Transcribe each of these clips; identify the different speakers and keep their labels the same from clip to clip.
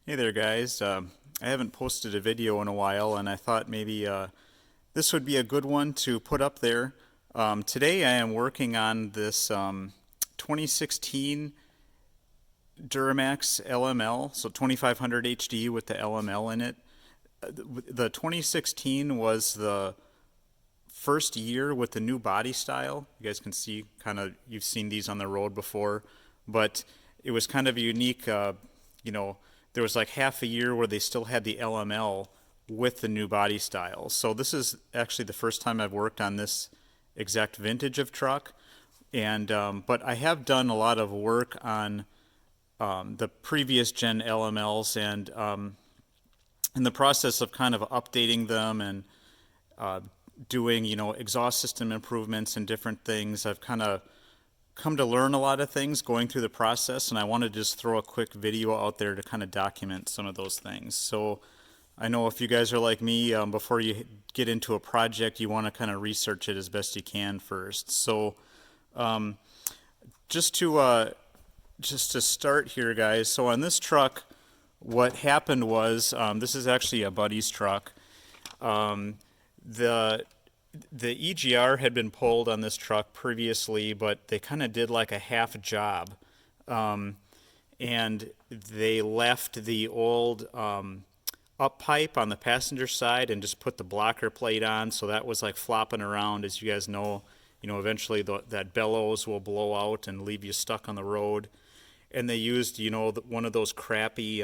Speaker 1: Hey there guys, I haven't posted a video in a while and I thought maybe this would be a good one to put up there. Today I am working on this 2016 Duramax LML, so 2500 HD with the LML in it. The 2016 was the first year with the new body style. You guys can see you've seen these on the road before, but it was kind of a unique, you know, there was like half a year where they still had the LML with the new body style. So this is actually the first time I've worked on this exact vintage of truck. And but I have done a lot of work on the previous gen LMLs and in the process of kind of updating them and uh, doing, exhaust system improvements and different things. I've kind of come to learn a lot of things going through the process, and I want to just throw a quick video out there to kind of document some of those things. So I know if you guys are like me, before you get into a project, you want to kind of research it as best you can first. So um, just to start here, guys. So on this truck, what happened was this is actually a buddy's truck. Um, the EGR had been pulled on this truck previously, but they kind of did like a half job, um, and they left the old up pipe on the passenger side and just put the blocker plate on. So that was like flopping around, as you guys know. Eventually that bellows will blow out and leave you stuck on the road. And they used, one of those crappy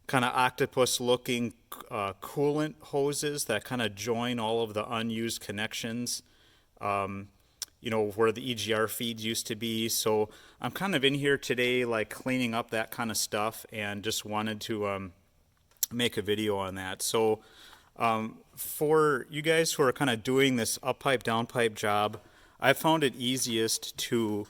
Speaker 1: kind of octopus looking coolant hoses that kind of join all of the unused connections, where the EGR feeds used to be. So I'm kind of in here today like cleaning up that kind of stuff and just wanted to make a video on that. So for you guys who are kind of doing this up pipe down pipe job, I found it easiest to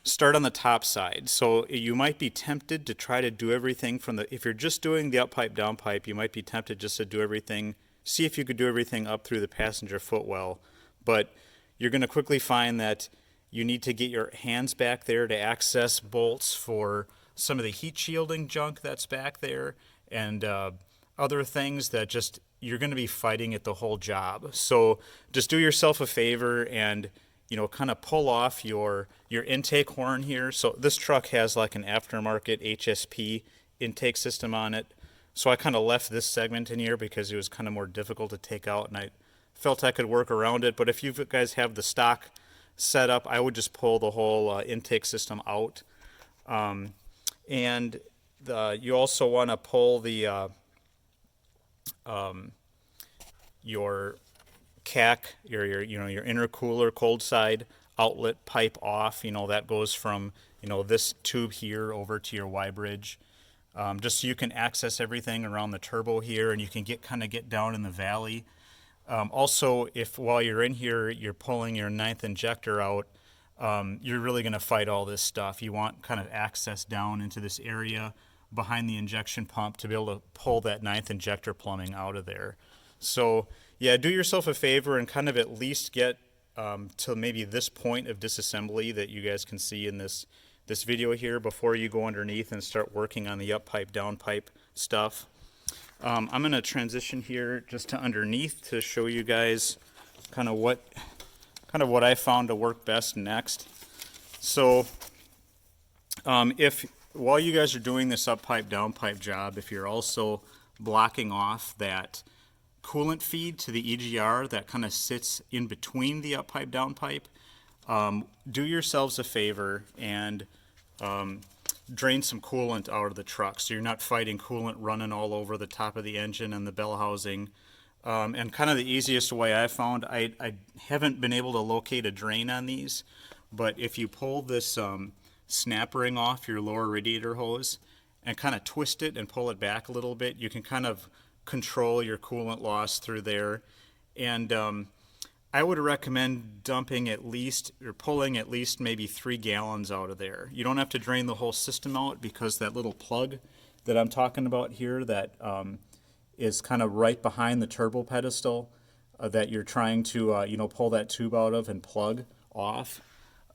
Speaker 1: start on the top side. So you might be tempted to try to do everything if you're just doing the up pipe, down pipe, you might be tempted just to do everything, see if you could do everything up through the passenger footwell. But you're going to quickly find that you need to get your hands back there to access bolts for some of the heat shielding junk that's back there and other things that just you're going to be fighting it the whole job. So just do yourself a favor and kind of pull off your intake horn here. So this truck has like an aftermarket HSP intake system on it. So I kind of left this segment in here because it was kind of more difficult to take out, and I felt I could work around it. But if you guys have the stock setup, I would just pull the whole intake system out. And you also want to pull the your CAC, your intercooler cold side outlet pipe off. That goes from this tube here over to your Y bridge, just so you can access everything around the turbo here, and you can get down in the valley. Also, if while you're in here you're pulling your ninth injector out, you're really going to fight all this stuff. You want kind of access down into this area behind the injection pump to be able to pull that ninth injector plumbing out of there. So yeah, do yourself a favor and kind of at least get to maybe this point of disassembly that you guys can see in this video here before you go underneath and start working on the up pipe, down pipe stuff. I'm going to transition here just to underneath to show you guys kind of what I found to work best next. So if while you guys are doing this up pipe, down pipe job, if you're also blocking off that coolant feed to the EGR that kind of sits in between the up pipe, down pipe, do yourselves a favor and drain some coolant out of the truck so you're not fighting coolant running all over the top of the engine and the bell housing. And kind of the easiest way I found, I haven't been able to locate a drain on these, but if you pull this snap ring off your lower radiator hose and kind of twist it and pull it back a little bit, you can kind of control your coolant loss through there. And I would recommend dumping at least or pulling at least maybe 3 gallons out of there. You don't have to drain the whole system out because that little plug that I'm talking about here that is kind of right behind the turbo pedestal that you're trying to pull that tube out of and plug off.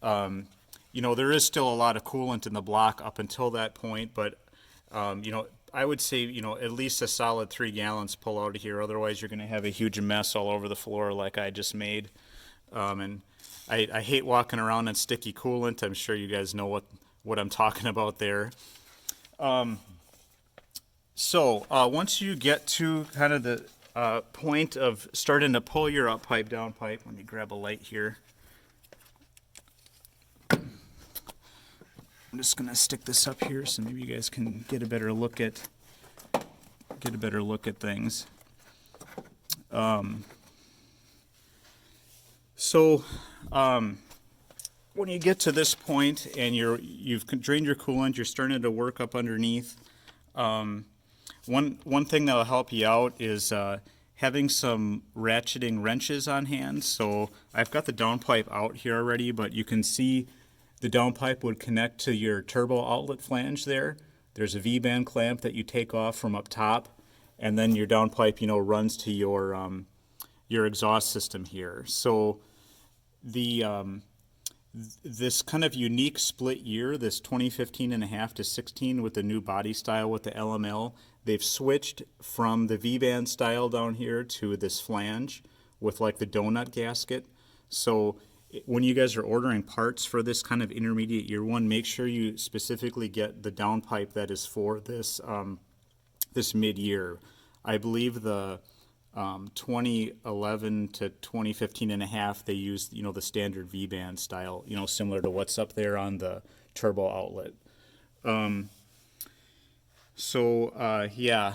Speaker 1: There is still a lot of coolant in the block up until that point, but You know, I would say, you know, at least a solid 3 gallons pull out of here. Otherwise, you're going to have a huge mess all over the floor like I just made. And I hate walking around in sticky coolant. I'm sure you guys know what I'm talking about there. So once you get to kind of the point of starting to pull your up pipe, down pipe, let me grab a light here. I'm just gonna stick this up here so maybe you guys can get a better look at things. When you get to this point and you've drained your coolant, you're starting to work up underneath. One thing that'll help you out is having some ratcheting wrenches on hand. So I've got the downpipe out here already, but you can see the downpipe would connect to your turbo outlet flange there. There's a V-band clamp that you take off from up top, and then your downpipe, you know, runs to your exhaust system here. So the this kind of unique split year, this 2015 and a half to 16 with the new body style with the LML, they've switched from the V-band style down here to this flange with like the donut gasket. So when you guys are ordering parts for this kind of intermediate year one, make sure you specifically get the downpipe that is for this this mid-year. I believe the 2011 to 2015 and a half, they used, you know, the standard V-band style, you know, similar to what's up there on the turbo outlet. Yeah,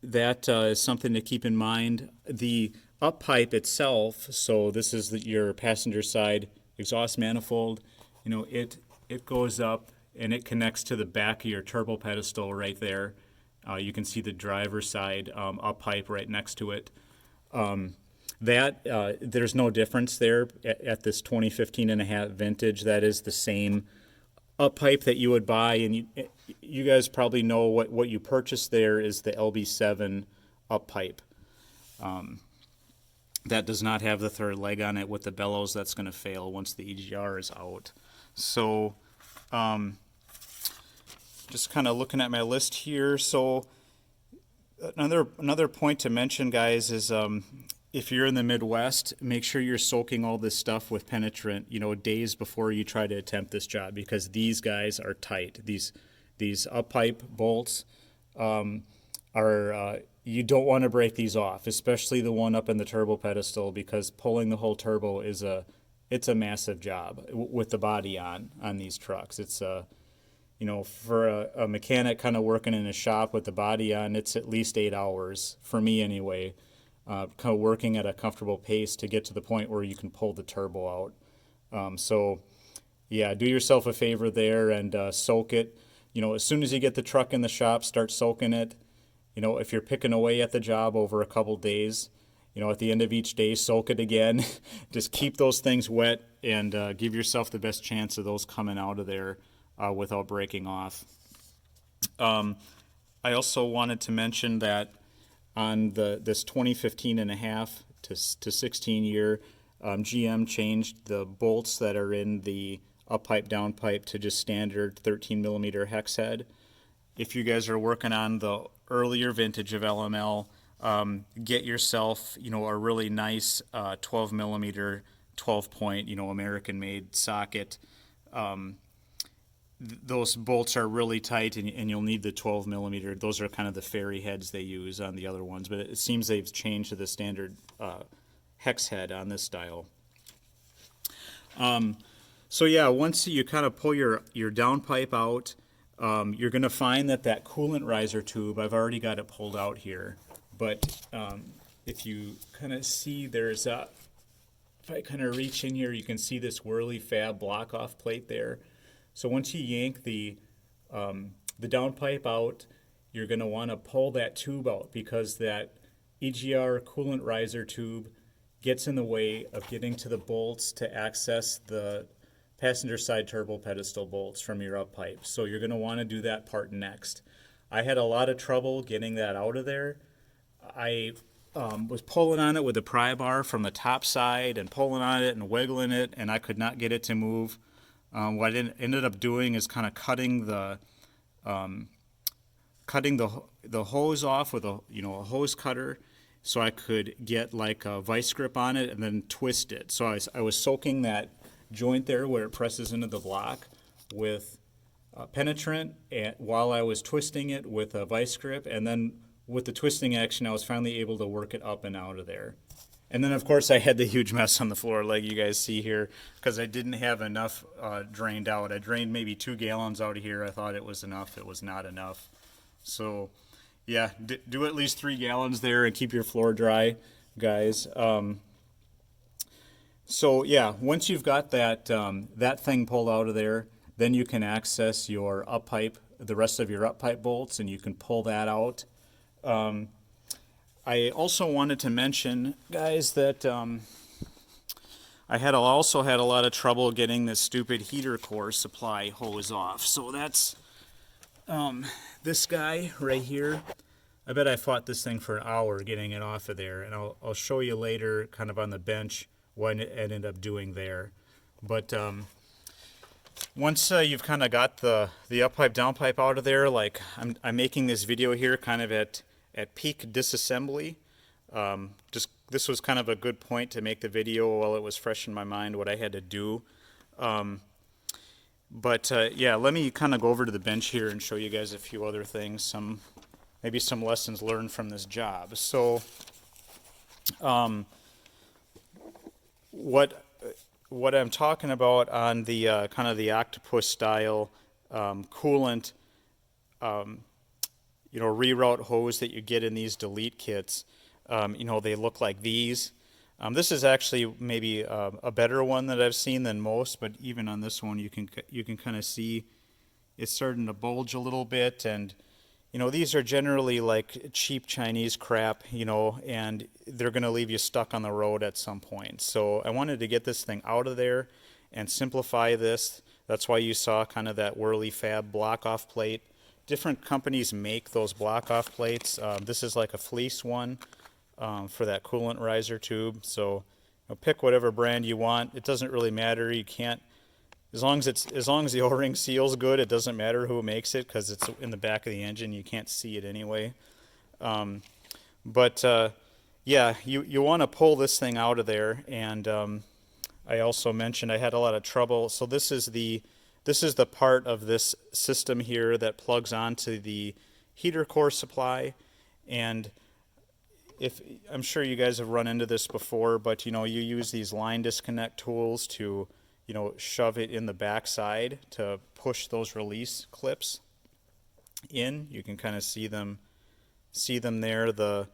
Speaker 1: that is something to keep in mind. The up pipe itself, so this is your passenger side exhaust manifold, you know, it goes up and it connects to the back of your turbo pedestal right there. You can see the driver's side up pipe right next to it. There's no difference there at this 2015 and a half vintage. That is the same up pipe that you would buy, and you guys probably know what you purchased there is the LB7 up pipe. That does not have the third leg on it with the bellows. That's going to fail once the EGR is out. So just kind of looking at my list here. So another point to mention, guys, is if you're in the Midwest, make sure you're soaking all this stuff with penetrant, you know, days before you try to attempt this job, because these guys are tight. These up pipe bolts are you don't want to break these off, especially the one up in the turbo pedestal, because pulling the whole turbo is it's a massive job with the body on these trucks. It's you know, for a mechanic kind of working in a shop with the body on, it's at least 8 hours, for me anyway, kind of working at a comfortable pace to get to the point where you can pull the turbo out. So, yeah, do yourself a favor there and soak it. You know, as soon as you get the truck in the shop, start soaking it. You know, if you're picking away at the job over a couple days, you know, at the end of each day, soak it again. Just keep those things wet and give yourself the best chance of those coming out of there without breaking off. I also wanted to mention that on this 2015 and a half to 16 year, GM changed the bolts that are in the up pipe, down pipe to just standard 13 millimeter hex head. If you guys are working on the earlier vintage of LML, get yourself, you know, a really nice 12 millimeter, 12 point, you know, American made socket. Those bolts are really tight, and you'll need the 12 millimeter. Those are kind of the ferry heads they use on the other ones, but it seems they've changed to the standard hex head on this style. So yeah, once you kind of pull your downpipe out, you're going to find that coolant riser tube, I've already got it pulled out here, but if you kind of see there's a, if I kind of reach in here, you can see this Whirly Fab block off plate there. So once you yank the downpipe out, you're going to want to pull that tube out, because that EGR coolant riser tube gets in the way of getting to the bolts to access the passenger side turbo pedestal bolts from your up pipe. So you're going to want to do that part next. I had a lot of trouble getting that out of there. I was pulling on it with a pry bar from the top side and pulling on it and wiggling it, and I could not get it to move. What I ended up doing is kind of cutting the cutting the hose off with a a hose cutter, so I could get like a vice grip on it and then twist it. So I was soaking that joint there where it presses into the block with penetrant while I was twisting it with a vice grip, and then with the twisting action I was finally able to work it up and out of there. And then of course I had the huge mess on the floor like you guys see here because I didn't have enough drained out. I drained maybe 2 gallons out of here. I thought it was enough. It was not enough. So yeah, do at least 3 gallons there and keep your floor dry, guys. So yeah, once you've got that that thing pulled out of there, then you can access your up pipe, the rest of your up pipe bolts, and you can pull that out. I also wanted to mention, guys, that I also had a lot of trouble getting this stupid heater core supply hose off. So that's this guy right here. I bet I fought this thing for an hour getting it off of there, and I'll show you later, kind of on the bench, what it ended up doing there. But once you've kind of got the up pipe, down pipe out of there, like I'm making this video here kind of at peak disassembly. This was kind of a good point to make the video while it was fresh in my mind what I had to do. Yeah, let me kind of go over to the bench here and show you guys a few other things, maybe some lessons learned from this job. So what I'm talking about on the kind of the octopus style coolant reroute hose that you get in these delete kits, they look like these. This is actually maybe a better one that I've seen than most, but even on this one you can kind of see it's starting to bulge a little bit, and these are generally like cheap Chinese crap, and they're going to leave you stuck on the road at some point. So I wanted to get this thing out of there and simplify this. That's why you saw kind of that Whirly Fab block-off plate. Different companies make those block-off plates. This is like a fleece one for that coolant riser tube. So pick whatever brand you want. It doesn't really matter. You can't, as long as the O-ring seals good, it doesn't matter who makes it because it's in the back of the engine. You can't see it anyway. Yeah, you want to pull this thing out of there. And I also mentioned I had a lot of trouble. So this is the part of this system here that plugs onto the heater core supply. And I'm sure you guys have run into this before, but you use these line disconnect tools to shove it in the backside to push those release clips in. You can kind of see them there. The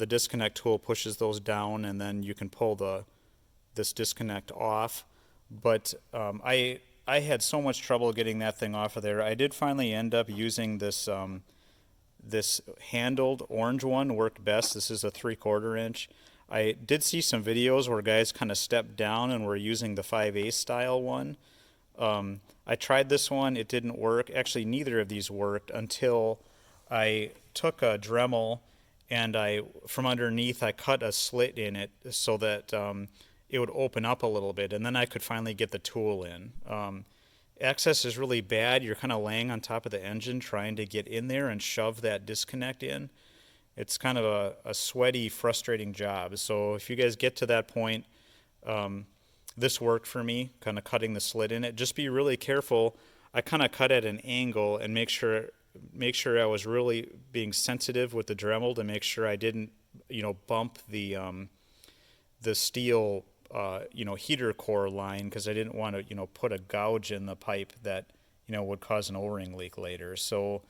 Speaker 1: disconnect tool pushes those down, and then you can pull this disconnect off. But I had so much trouble getting that thing off of there. I did finally end up using this this handled orange one. Worked best. This is a 3/4 inch. I did see some videos where guys kind of stepped down and were using the 5/8 style one. I tried this one. It didn't work. Actually, neither of these worked until I took a Dremel and from underneath I cut a slit in it so that it would open up a little bit, and then I could finally get the tool in. Access is really bad. You're kind of laying on top of the engine trying to get in there and shove that disconnect in. It's kind of a sweaty, frustrating job. So if you guys get to that point, this worked for me, kind of cutting the slit in it. Just be really careful. I kind of cut at an angle and make sure I was really being sensitive with the Dremel to make sure I didn't, bump the steel, heater core line, because I didn't want to, put a gouge in the pipe that, would cause an O-ring leak later. So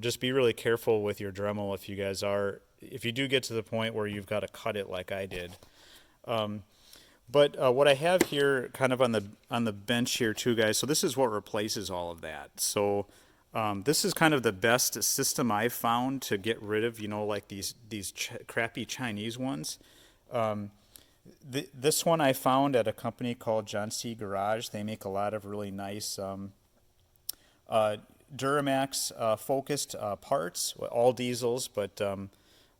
Speaker 1: just be really careful with your Dremel if you do get to the point where you've got to cut it like I did. But what I have here kind of on the bench here too, guys, so this is what replaces all of that. So this is kind of the best system I've found to get rid of, like these crappy Chinese ones. This one I found at a company called John C. Garage. They make a lot of really nice Duramax focused parts, all diesels, but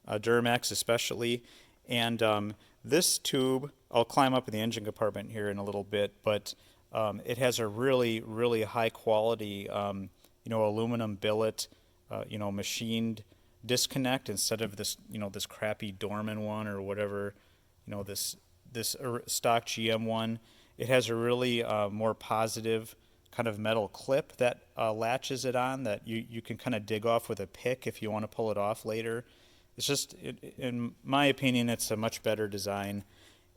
Speaker 1: Duramax especially. And this tube, I'll climb up in the engine compartment here in a little bit, but it has a really, really high quality, aluminum billet machined disconnect instead of this, this crappy Dorman one or whatever, this stock GM one. It has a really more positive kind of metal clip that latches it on that you can kind of dig off with a pick if you want to pull it off later. It's just, in my opinion, it's a much better design.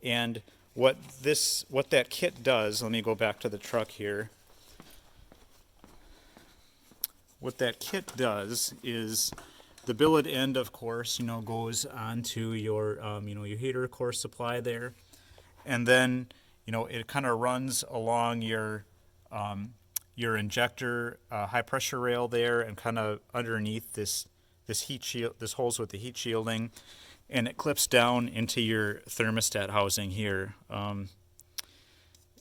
Speaker 1: And what that kit does, let me go back to the truck here. What that kit does is the billet end, of course, goes onto your, your heater core supply there. And then, it kind of runs along your injector high pressure rail there and kind of underneath this heat shield, this holes with the heat shielding, and it clips down into your thermostat housing here. I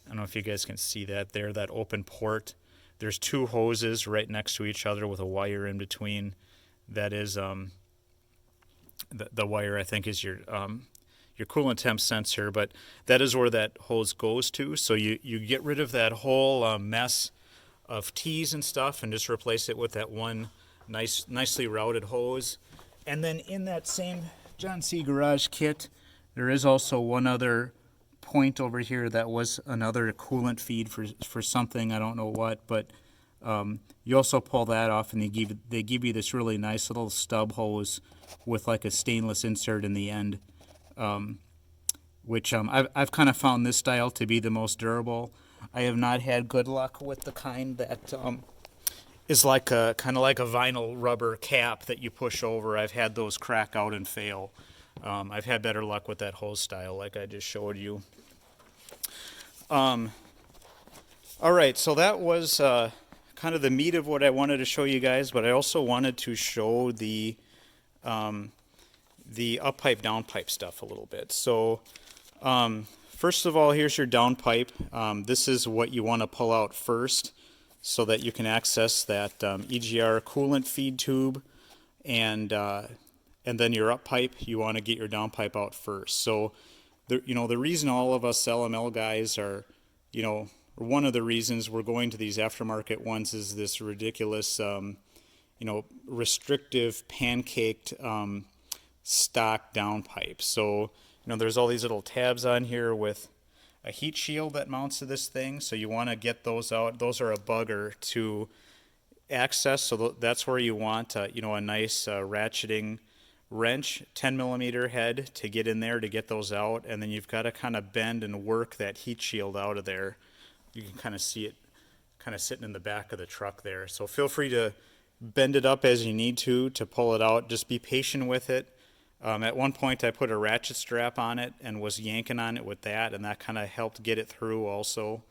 Speaker 1: don't know if you guys can see that there, that open port. There's two hoses right next to each other with a wire in between. That is the wire, I think, is your coolant temp sensor, but that is where that hose goes to. So you get rid of that whole mess of T's and stuff and just replace it with that one nicely routed hose. And then in that same John C. Garage kit, there is also one other point over here that was another coolant feed for something, I don't know what, but you also pull that off and they give you this really nice little stub hose with like a stainless insert in the end, which I've kind of found this style to be the most durable. I have not had good luck with the kind that is like kind of like a vinyl rubber cap that you push over. I've had those crack out and fail. I've had better luck with that hose style like I just showed you. All right, so that was kind of the meat of what I wanted to show you guys, but I also wanted to show the up-pipe, downpipe stuff a little bit. So first of all, here's your downpipe. This is what you want to pull out first so that you can access that EGR coolant feed tube, and then your up-pipe, you want to get your downpipe out first. So the reason all of us LML guys are, one of the reasons we're going to these aftermarket ones is this ridiculous, restrictive pancaked stock downpipe. So, there's all these little tabs on here with a heat shield that mounts to this thing. So you want to get those out. Those are a bugger to access. So that's where you want, a nice ratcheting wrench, 10 millimeter head to get in there to get those out. And then you've got to kind of bend and work that heat shield out of there. You can kind of see it kind of sitting in the back of the truck there. So feel free to bend it up as you need to pull it out. Just be patient with it. At one point I put a ratchet strap on it and was yanking on it with that, and that kind of helped get it through also.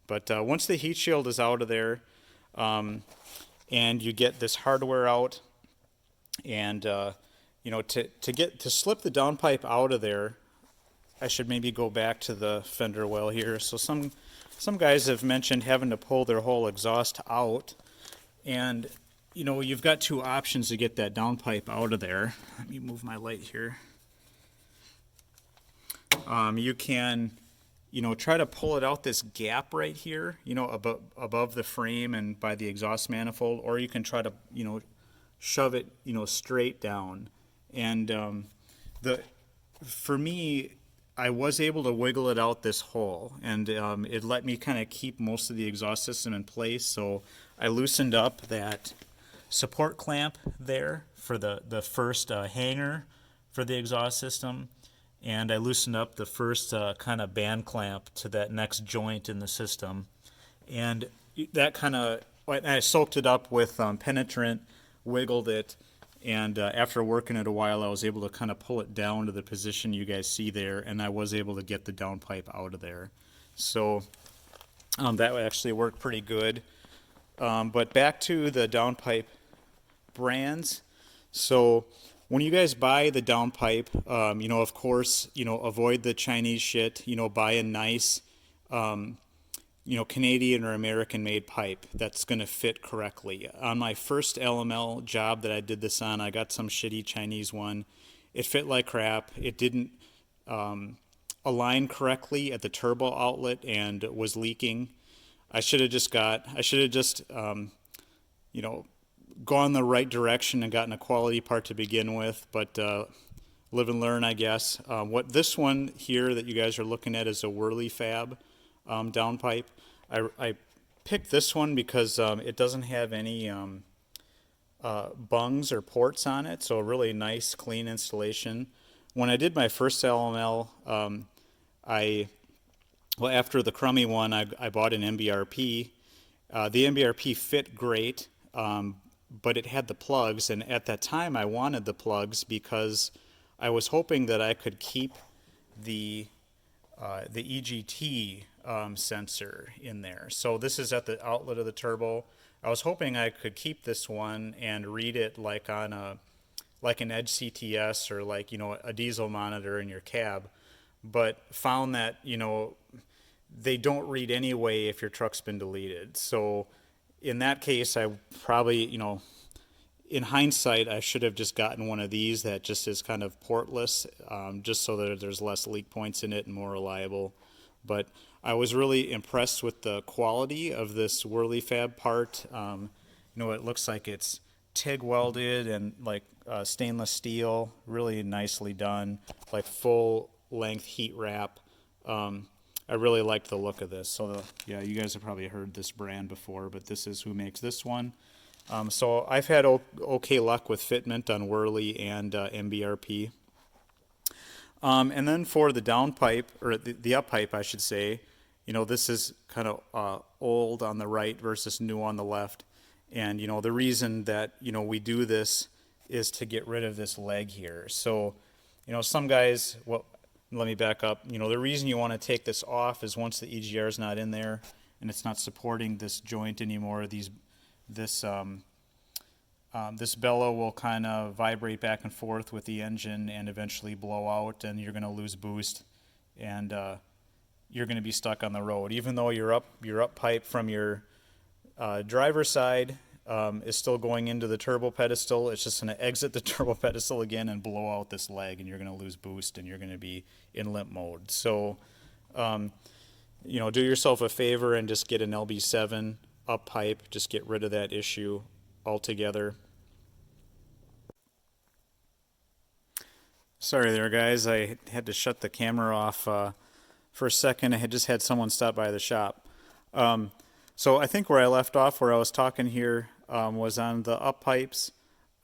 Speaker 1: But once the heat shield is out of there, and you get this hardware out, and to slip the downpipe out of there, I should maybe go back to the fender well here. So some guys have mentioned having to pull their whole exhaust out, and you've got two options to get that downpipe out of there. Let me move my light here. You can, try to pull it out this gap right here, above the frame and by the exhaust manifold, or you can try to, shove it, straight down. And for me, I was able to wiggle it out this hole, and it let me kind of keep most of the exhaust system in place. So I loosened up that support clamp there for the first hanger for the exhaust system, and I loosened up the first kind of band clamp to that next joint in the system, and that kind of, I soaked it up with penetrant, wiggled it, and after working it a while I was able to kind of pull it down to the position you guys see there, and I was able to get the downpipe out of there. So that actually worked pretty good. But back to the downpipe brands. So when you guys buy the downpipe, of course, avoid the Chinese shit, buy a nice, Canadian or American made pipe that's going to fit correctly. On my first LML job that I did this on, I got some shitty Chinese one. It fit like crap. It didn't align correctly at the turbo outlet and was leaking. I should have just gone the right direction and gotten a quality part to begin with, but live and learn, I guess. What this one here that you guys are looking at is a Whirly Fab downpipe. I picked this one because it doesn't have any bungs or ports on it, so a really nice, clean installation. When I did my first LML, after the crummy one, I bought an MBRP. The MBRP fit great, but it had the plugs, and at that time I wanted the plugs because I was hoping that I could keep the EGT sensor in there. So this is at the outlet of the turbo. I was hoping I could keep this one and read it like on an Edge CTS or like, a diesel monitor in your cab, but found that, they don't read anyway if your truck's been deleted. So in that case, I probably, in hindsight, I should have just gotten one of these that just is kind of portless, just so that there's less leak points in it and more reliable. But I was really impressed with the quality of this Whirly Fab part. It looks like it's TIG welded and like stainless steel, really nicely done, like full length heat wrap. I really liked the look of this. So yeah, you guys have probably heard this brand before, but this is who makes this one. So I've had okay luck with fitment on Whirly and MBRP. And then for the downpipe, or the uppipe, I should say, this is kind of old on the right versus new on the left. And, the reason that, we do this is to get rid of this leg here. So, some guys, let me back up. The reason you want to take this off is once the EGR is not in there and it's not supporting this joint anymore, this bellow will kind of vibrate back and forth with the engine and eventually blow out, and you're going to lose boost, and you're going to be stuck on the road. Even though your up pipe from your driver's side is still going into the turbo pedestal, it's just going to exit the turbo pedestal again and blow out this leg, and you're going to lose boost, and you're going to be in limp mode. So, do yourself a favor and just get an LB7 up pipe. Just get rid of that issue altogether. Sorry there, guys. I had to shut the camera off for a second. I had just had someone stop by the shop. So I think where I left off, where I was talking here, was on the up pipes.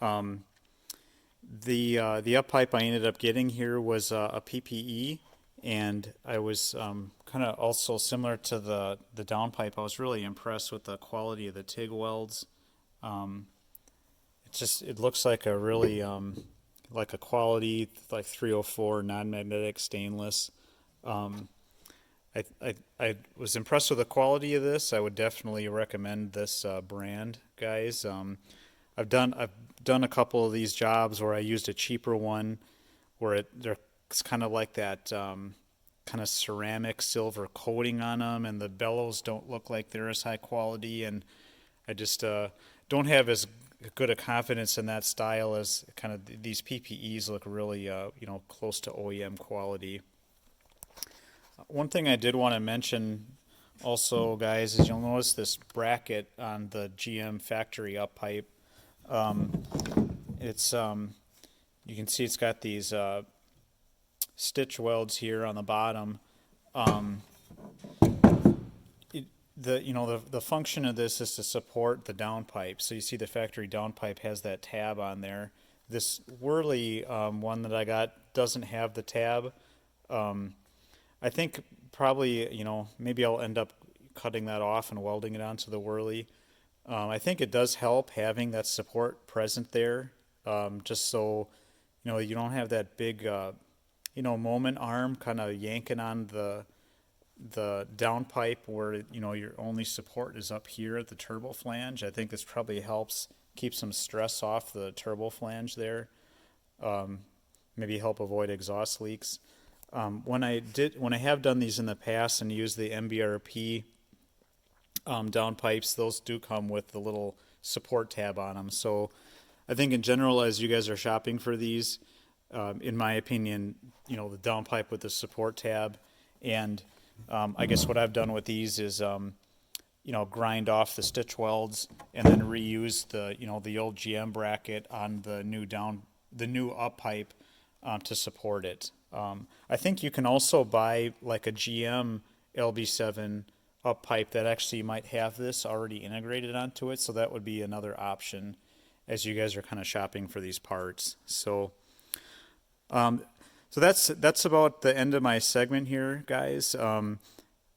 Speaker 1: The up pipe I ended up getting here was a PPE, and I was kind of also similar to the downpipe. I was really impressed with the quality of the TIG welds. It looks like a really like a quality like 304 non-magnetic stainless. I was impressed with the quality of this. I would definitely recommend this brand, guys. I've done a couple of these jobs where I used a cheaper one, where it's kind of like that kind of ceramic silver coating on them, and the bellows don't look like they're as high quality, and I just don't have as good a confidence in that style as kind of these PPEs look really close to OEM quality. One thing I did want to mention also, guys, is you'll notice this bracket on the GM factory up pipe. It's you can see it's got these stitch welds here on the bottom. The function of this is to support the downpipe. So you see the factory downpipe has that tab on there. This Whirly one that I got doesn't have the tab. I think probably, maybe I'll end up cutting that off and welding it onto the Whirly. I think it does help having that support present there, just so, you don't have that big, moment arm kind of yanking on the downpipe where, your only support is up here at the turbo flange. I think this probably helps keep some stress off the turbo flange there, maybe help avoid exhaust leaks. When I have done these in the past and used the MBRP downpipes, those do come with the little support tab on them. So I think in general, as you guys are shopping for these, in my opinion, the downpipe with the support tab, and I guess what I've done with these is, grind off the stitch welds and then reuse the old GM bracket on the new up pipe to support it. I think you can also buy like a GM LB7 up pipe that actually might have this already integrated onto it, so that would be another option as you guys are kind of shopping for these parts. So that's about the end of my segment here, guys.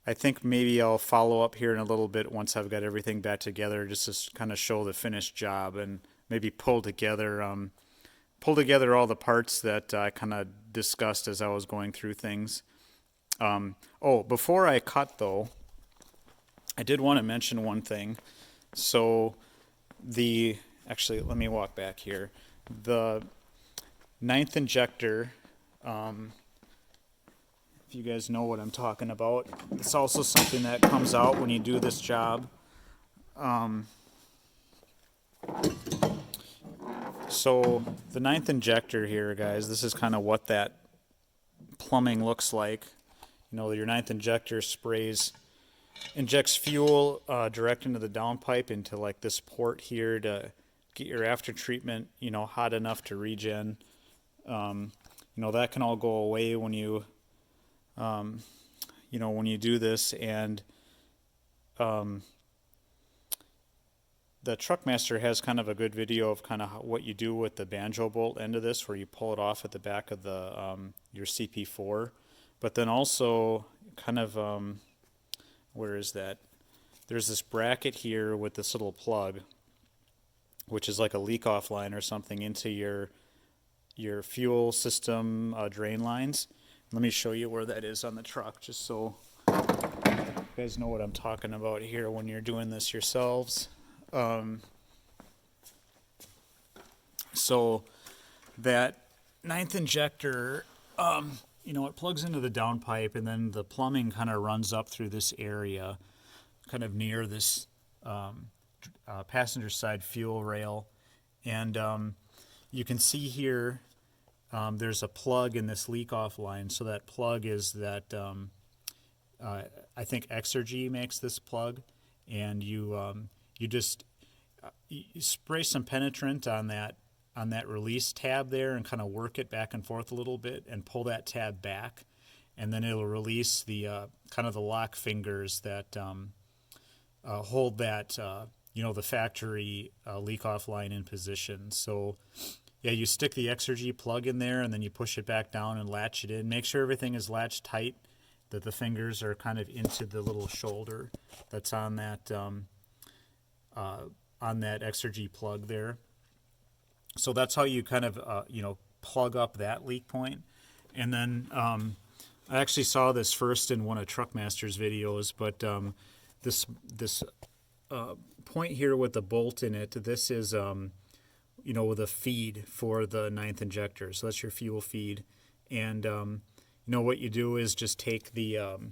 Speaker 1: I think maybe I'll follow up here in a little bit once I've got everything back together, just to kind of show the finished job and maybe pull together all the parts that I kind of discussed as I was going through things. Before I cut though, I did want to mention one thing. So actually, let me walk back here. The 9th injector, if you guys know what I'm talking about, it's also something that comes out when you do this job. So the 9th injector here, guys, this is kind of what that plumbing looks like. Your 9th injector injects fuel direct into the downpipe into like this port here to get your after treatment, hot enough to regen. That can all go away when you do this, and the Truckmaster has kind of a good video of kind of what you do with the banjo bolt end of this, where you pull it off at the back of the your CP4. But then also kind of where is that? There's this bracket here with this little plug, which is like a leak off line or something into your fuel system drain lines. Let me show you where that is on the truck, just so you guys know what I'm talking about here when you're doing this yourselves. So that 9th injector, it plugs into the downpipe, and then the plumbing kind of runs up through this area, kind of near this passenger side fuel rail. And you can see here there's a plug in this leak off line. So that plug is that I think Exergy makes this plug, and you just spray some penetrant on that release tab there and kind of work it back and forth a little bit and pull that tab back, and then it'll release the kind of the lock fingers that hold that the factory leak off line in position. So yeah, you stick the Exergy plug in there, and then you push it back down and latch it in. Make sure everything is latched tight, that the fingers are kind of into the little shoulder that's on that Exergy plug there. So that's how you kind of plug up that leak point. And then I actually saw this first in one of Truckmaster's videos, but this point here with the bolt in it, this is with a feed for the 9th injector. So that's your fuel feed. And what you do is just take the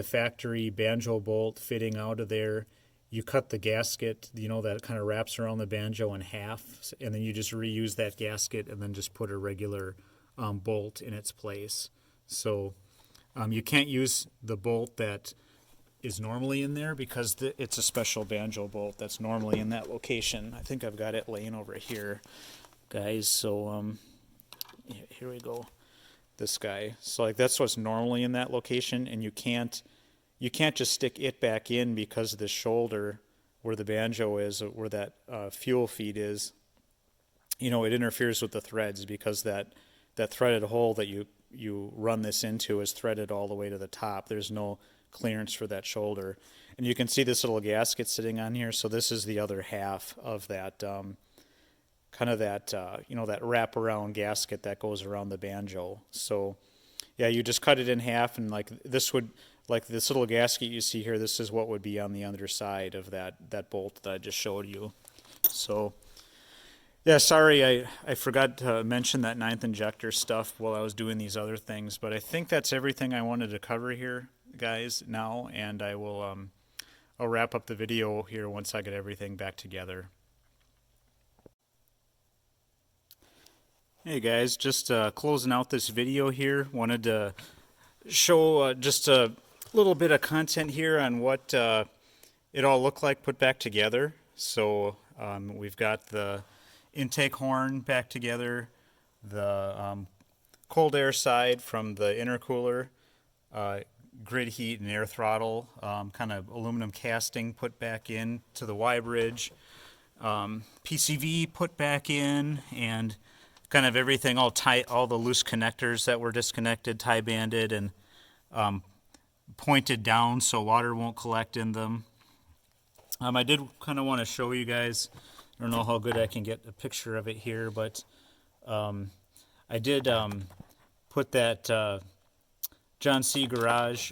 Speaker 1: factory banjo bolt fitting out of there. You cut the gasket, that kind of wraps around the banjo in half, and then you just reuse that gasket and then just put a regular bolt in its place. So you can't use the bolt that is normally in there because it's a special banjo bolt that's normally in that location. I think I've got it laying over here, guys. So here we go. This guy. So that's what's normally in that location, and you can't just stick it back in because the shoulder where the banjo is, where that fuel feed is, it interferes with the threads because that threaded hole that you run this into is threaded all the way to the top. There's no clearance for that shoulder. And you can see this little gasket sitting on here. So this is the other half of that that wraparound gasket that goes around the banjo. So yeah, you just cut it in half, and this little gasket you see here, this is what would be on the underside of that bolt that I just showed you. So yeah, sorry, I forgot to mention that 9th injector stuff while I was doing these other things, but I think that's everything I wanted to cover here, guys, now, and I'll wrap up the video here once I get everything back together. Hey guys, just closing out this video here. Wanted to show just a little bit of content here on what it all look like put back together. So we've got the intake horn back together, the cold air side from the intercooler, grid heat and air throttle, kind of aluminum casting put back in to the Y bridge, PCV put back in, and kind of everything all tight, all the loose connectors that were disconnected, tie banded and pointed down so water won't collect in them. I did kind of want to show you guys, I don't know how good I can get a picture of it here, but I did put that John C. Garage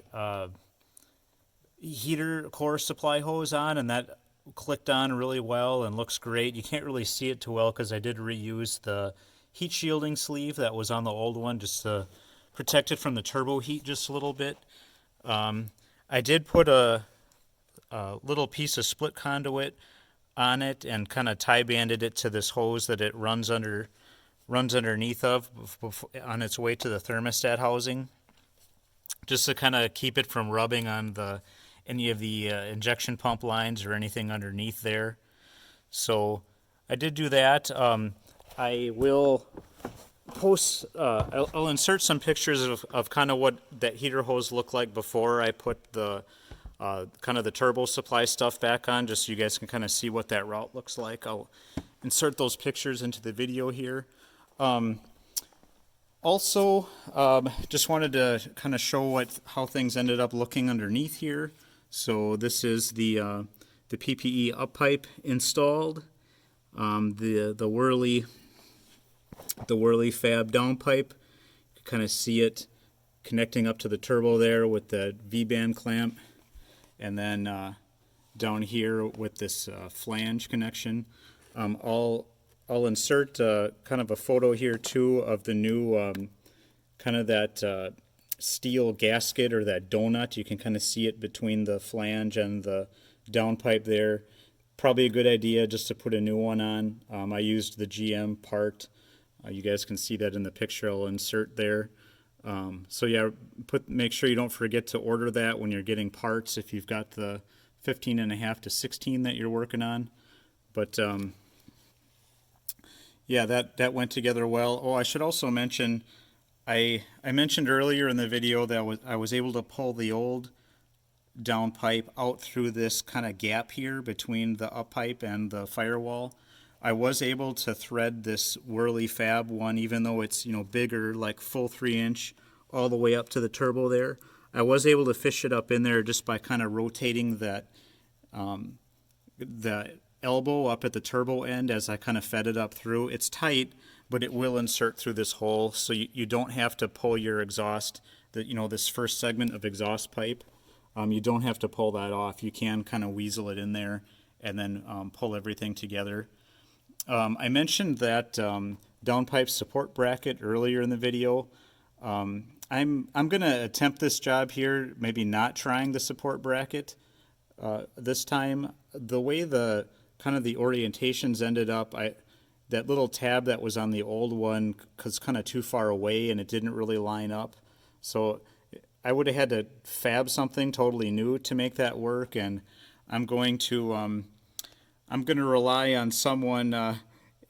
Speaker 1: heater core supply hose on, and that clicked on really well and looks great. You can't really see it too well because I did reuse the heat shielding sleeve that was on the old one just to protect it from the turbo heat just a little bit. I did put a little piece of split conduit on it and kind of tie banded it to this hose that it runs underneath of on its way to the thermostat housing, just to kind of keep it from rubbing on any of the injection pump lines or anything underneath there. So I did do that. I will post, I'll insert some pictures of kind of what that heater hose looked like before I put the kind of the turbo supply stuff back on, just so you guys can kind of see what that route looks like. I'll insert those pictures into the video here. Also, just wanted to kind of show how things ended up looking underneath here. So this is the PPE up pipe installed, the Whirly Fab downpipe. You kind of see it connecting up to the turbo there with the V-band clamp, and then down here with this flange connection. I'll insert kind of a photo here too of the new kind of that steel gasket or that donut. You can kind of see it between the flange and the downpipe there. Probably a good idea just to put a new one on. I used the GM part. You guys can see that in the picture I'll insert there. So yeah, make sure you don't forget to order that when you're getting parts if you've got the 15.5 to 16 that you're working on. But yeah, that went together well. Oh, I should also mention, I mentioned earlier in the video that I was able to pull the old downpipe out through this kind of gap here between the up pipe and the firewall. I was able to thread this Whirly Fab one, even though it's bigger, like full 3-inch, all the way up to the turbo there. I was able to fish it up in there just by kind of rotating that the elbow up at the turbo end as I kind of fed it up through. It's tight, but it will insert through this hole, so you don't have to pull your exhaust, this first segment of exhaust pipe. You don't have to pull that off. You can kind of weasel it in there and then pull everything together. I mentioned that downpipe support bracket earlier in the video. I'm going to attempt this job here, maybe not trying the support bracket this time. The way the orientations ended up, that little tab that was on the old one was kind of too far away and it didn't really line up. So I would have had to fab something totally new to make that work, and I'm going to rely on someone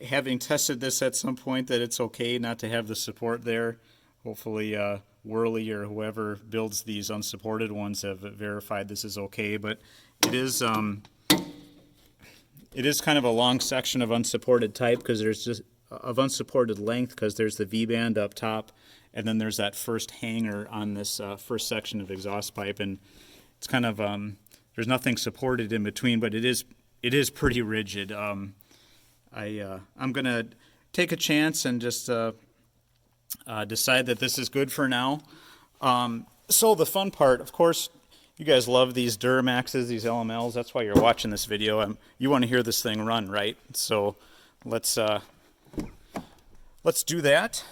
Speaker 1: having tested this at some point that it's okay not to have the support there. Hopefully Whirly or whoever builds these unsupported ones have verified this is okay, but it is kind of a long section of unsupported type because there's just of unsupported length because there's the V-band up top, and then there's that first hanger on this first section of exhaust pipe, and it's kind of there's nothing supported in between, but it is pretty rigid. I'm gonna take a chance and just decide that this is good for now. So the fun part, of course, you guys love these Duramaxes, these LMLs. That's why you're watching this video. You want to hear this thing run, right? So let's do that.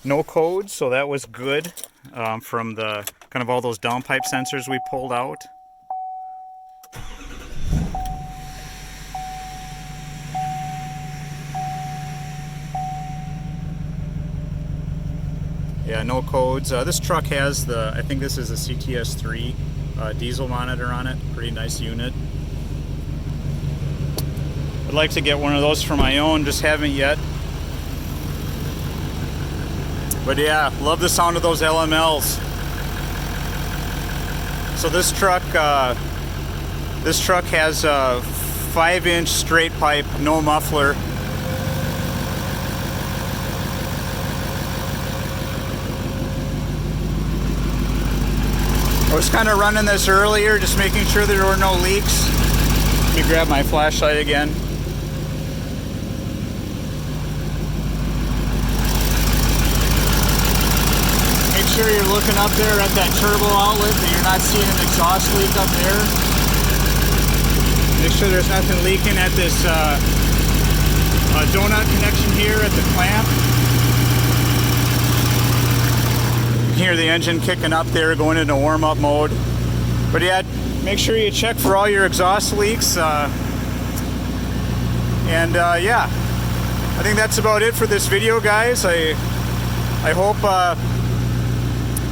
Speaker 1: No code, so that was good from the kind of all those downpipe sensors we pulled out. Yeah, no codes. This truck has I think this is a CTS3 diesel monitor on it. Pretty nice unit. I'd like to get one of those for my own, just haven't yet. But yeah, love the sound of those LMLs. So this truck has a 5-inch straight pipe, no muffler. I was kind of running this earlier, just making sure there were no leaks. Let me grab my flashlight again. Make sure you're looking up there at that turbo outlet, that you're not seeing an exhaust leak up there. Make sure there's nothing leaking at this donut connection here at the clamp. You can hear the engine kicking up there, going into warm-up mode. But yeah, make sure you check for all your exhaust leaks. Yeah, I think that's about it for this video, guys. I hope,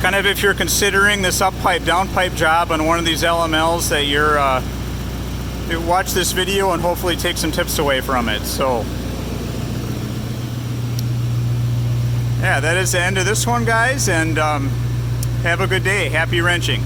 Speaker 1: kind of if you're considering this up-pipe, down-pipe job on one of these LMLs, that you watch this video and hopefully take some tips away from it. So yeah, that is the end of this one, guys, and have a good day. Happy wrenching.